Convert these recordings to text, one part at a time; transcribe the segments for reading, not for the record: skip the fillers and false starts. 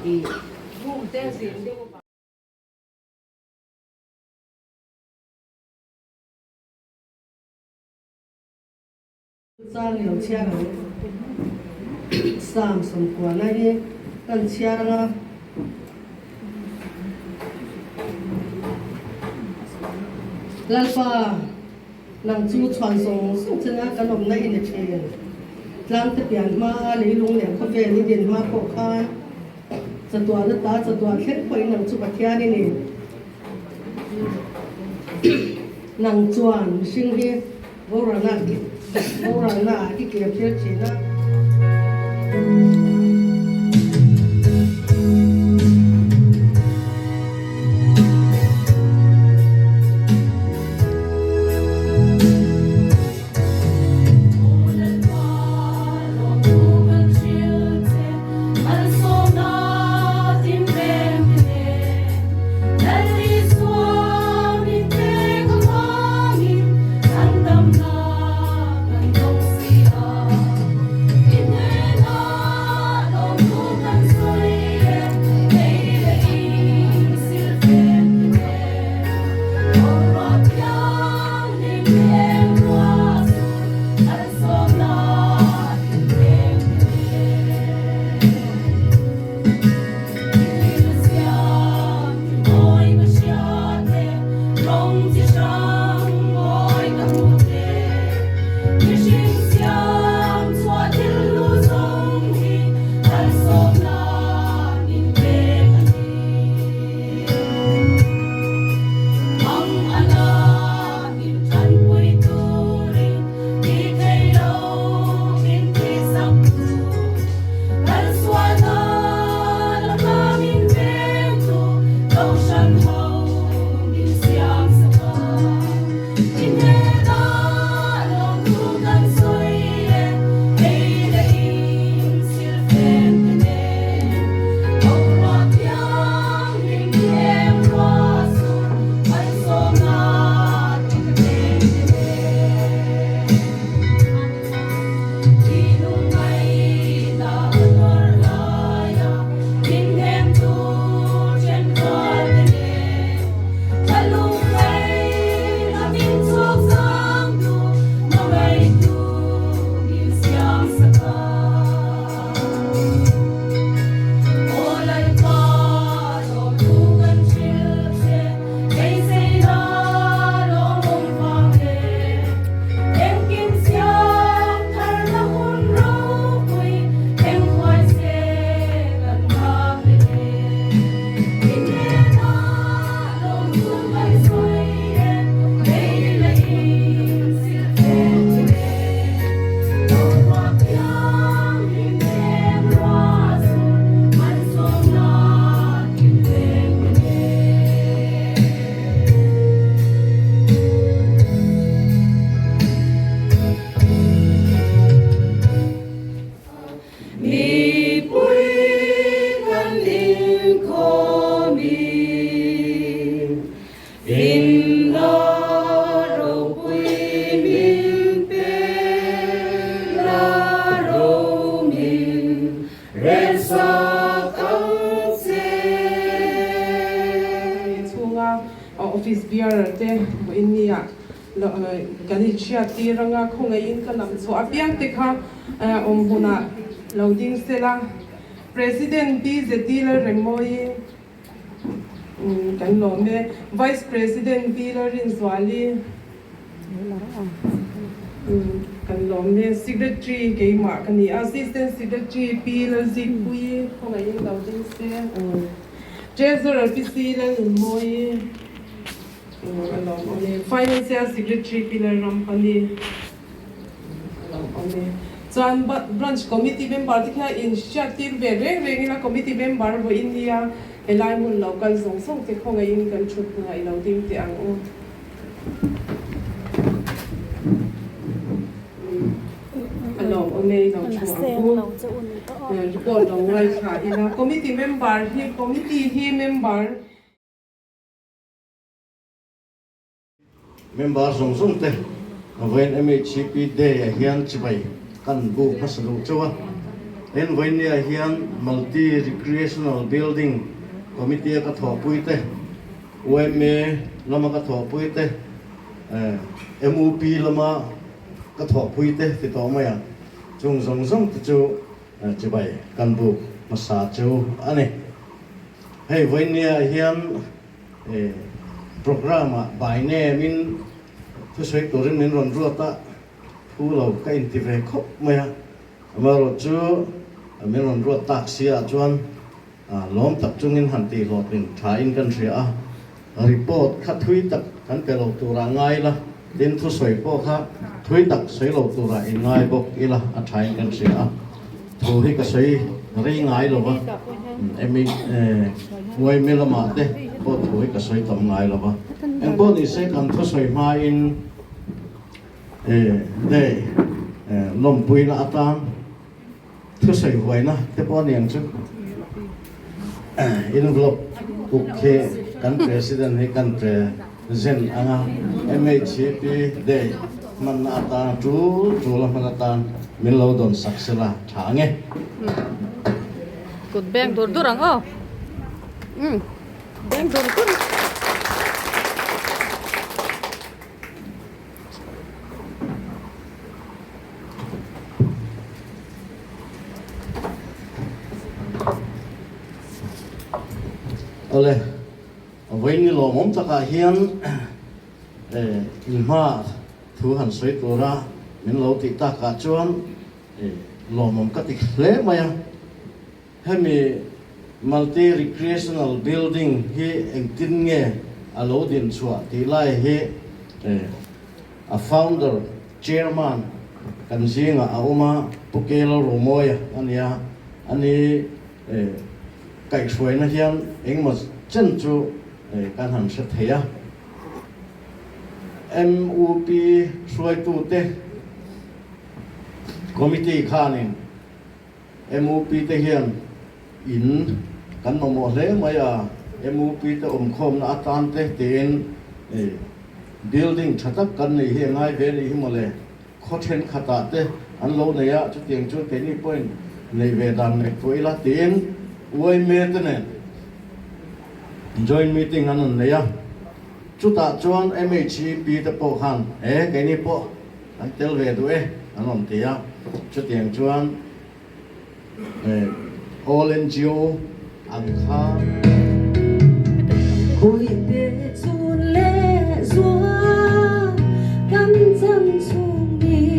đi vụ tên gì đều ra liều chia rồi sam sum của này đi cần chia ra lalpa nang chu chuan song sung chena kanom na in the tlang te pian ma le lung le kho ve ni din ma ko kha chatua la ta chatua khet khoi nang chu pathia ni ni nang chuan sing hi vorana ki ke phir china office bearer te in nia gani chia ti ranga khonga in kalam so apiang te kha huna loading sela president bi zetila remoi kan lo me vice president bi la rin zwali kan lo me secretary ke ma kan assistant secretary bi la zikui khonga in loading se treasurer bi si la moi financial secretary pillar rampani chuan branch committee member tikha initiative ve reng ina committee member bo India elai mun local zong song te khonga in kan thut na ilo ding te ang o along ome lo chu report long wai kha ina committee member member song song te when MHCP day hian chibai kan bu pasalu chawa en voinia hian multi recreational building committee ka tho puite OMA lama ka tho puite MUP lama ka tho puite ti to maya chung zong zong ti chu chibai kan bu masa chu ane hei voinia hian program bai ne min thu soi torin min ron ruata thu lo ka in ti ve khop maya amaro chu min ron ruat tak sia chuan lom tak chungin han ti lot in tha in kan ria report kha thui tak kan pe lo tura ngai la tin thu soi po kha thui tak soi lo tura in ngai bok ila a tha in kan ria thu hi ka soi ri ngai lo ba emi ngoi me la ma te po thu hi ka soi tam ngai lo ba en po ni se kan thu soi ma in de lom pui na atan thu soi hoi na te po niang chu envelope okay kan president ni kan zen anga MHP de man ata tu la man ata min lo don saksela thange Kut beng dur durang oh. Beng dur dur. ole với ni lo mom taka hian ilma thu han soi to ra min lo ti ta ka chuan lo mom ka ti hle maya hemi multi recreational building hi engtin nge alo din chua ti lai hi a founder chairman kan zinga a uma pukelo romoya ania ani kai suai na hian engma chân chu kan han se theya MUP suai tu te committee khanin MUP te hian in kan mo le maya MUP te khom na atan te ten building thatak kan nei he ngai ve ni himole khothen khata te an lo ne ya chu tiang chu te ni point nei ve dan ne poila ten oi me te ne joint meeting an ne ya chu ta chuan MHP te po han ke ni po an tel ve du an te ya chu tiang chuan all NGO an kha Ôi để chun lệ dùa cắm chân xuống đi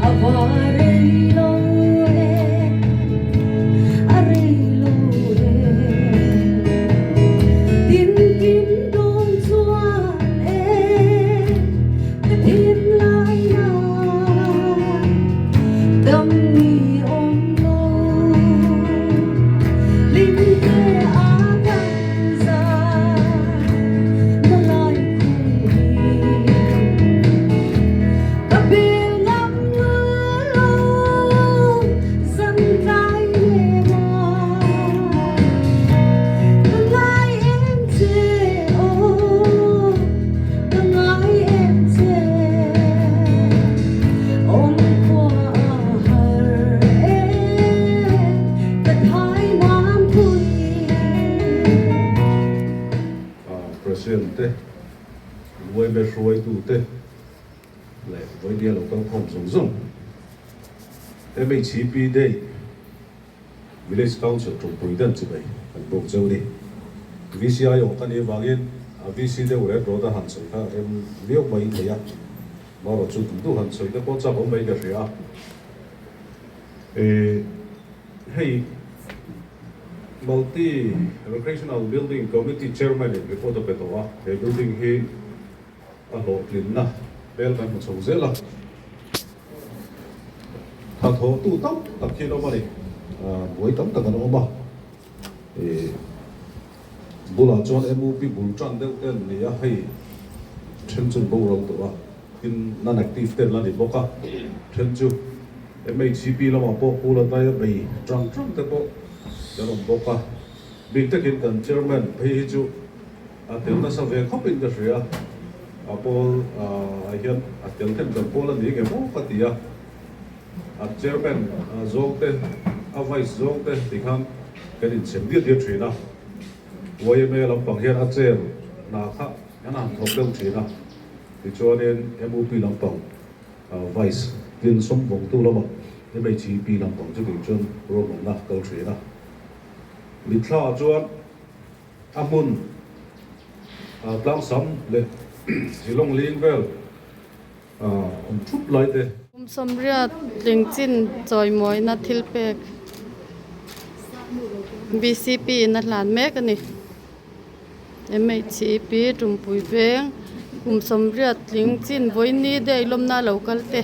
à vào đây lâu à đây lâu tin kim đôn chua cái thiên lai na tâm ni ôm lâu linh kê te voi be soi tu te le voi dia lo kan khom song song MHP day village council trong pui dan chi bai kan bok chau ni VCI o kan e wangin VC de ure ro da han soi ha em liok mai te ya ma ro chu tu han soi de ko cha bom mai de ria hey multi recreational building committee chairman in before the petoa the building he a lot lin na bel kan mo zela tha tho tu tam tak khi lo mari boi tam tak no ba bula chon MUP bul chan deu ten ni a hei chen chun bo ro to wa in non active ten la ni boka chen chu MHP la ma po pula ta ya bei trang te po Jalan boka, binte kan chairman pay ju, atel na sa ve kopin da ria, apol ayan atel kan Poland ni ke mo patia, chairman zongte vice zongte tikhan kenin semdiat dia trina YMA lampang hian a chair na kha yana thok deuh trina ti chuanin MOP lampang vice tin som vong tu lama MHP lampang chu ti chuan ro na kal trina mi thla chuan amun tlang sam le silong ling vel thup lai te Somria lingchin choi moi na thilpek BCP na hlan mek ani MHP tumpui veng somria lingchin voini de lomna local te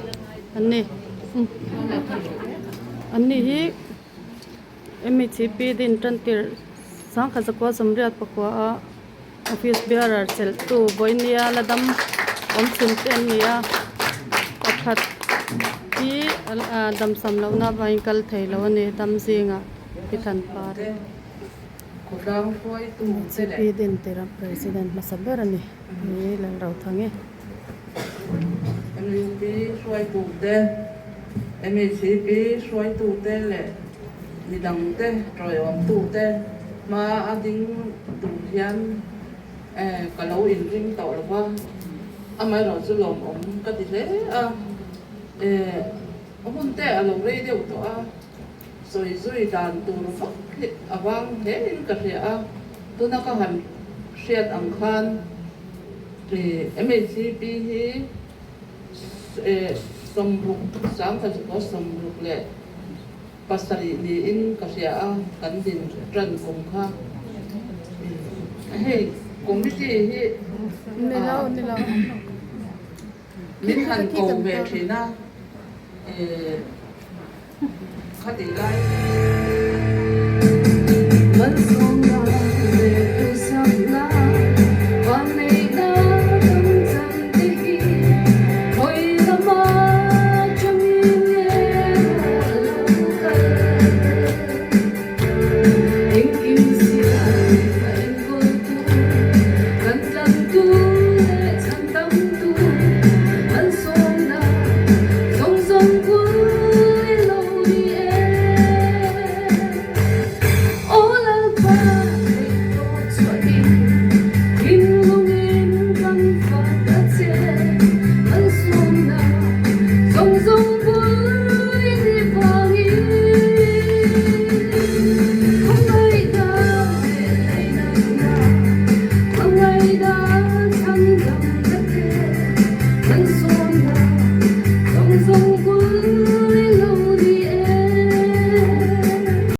ani hi MHP din tantir sang khazakwa somria pakwa office bearer sel tu voinia ladam sin ten nia pakhat ki dam samlo na bain kal thailo ne dam zinga pithan par Kudang foi tu CP din tera president masaber ani ni lang raw thange MHP suai tu te MHP suai tu te le midang te troi om tu te ma ading tu hian kalau in ring tau la amai ro chu lom om ka ti le amun te alo re de to a soi zui dan tu ro fak awang he in ka ria a tu na ka han siat ang khan thì MHP hi somruk sang ka ko somruk le pasari ni in ka ria a kan din tran kong kha hey committee hi nilaw min han ko ve thina khati lai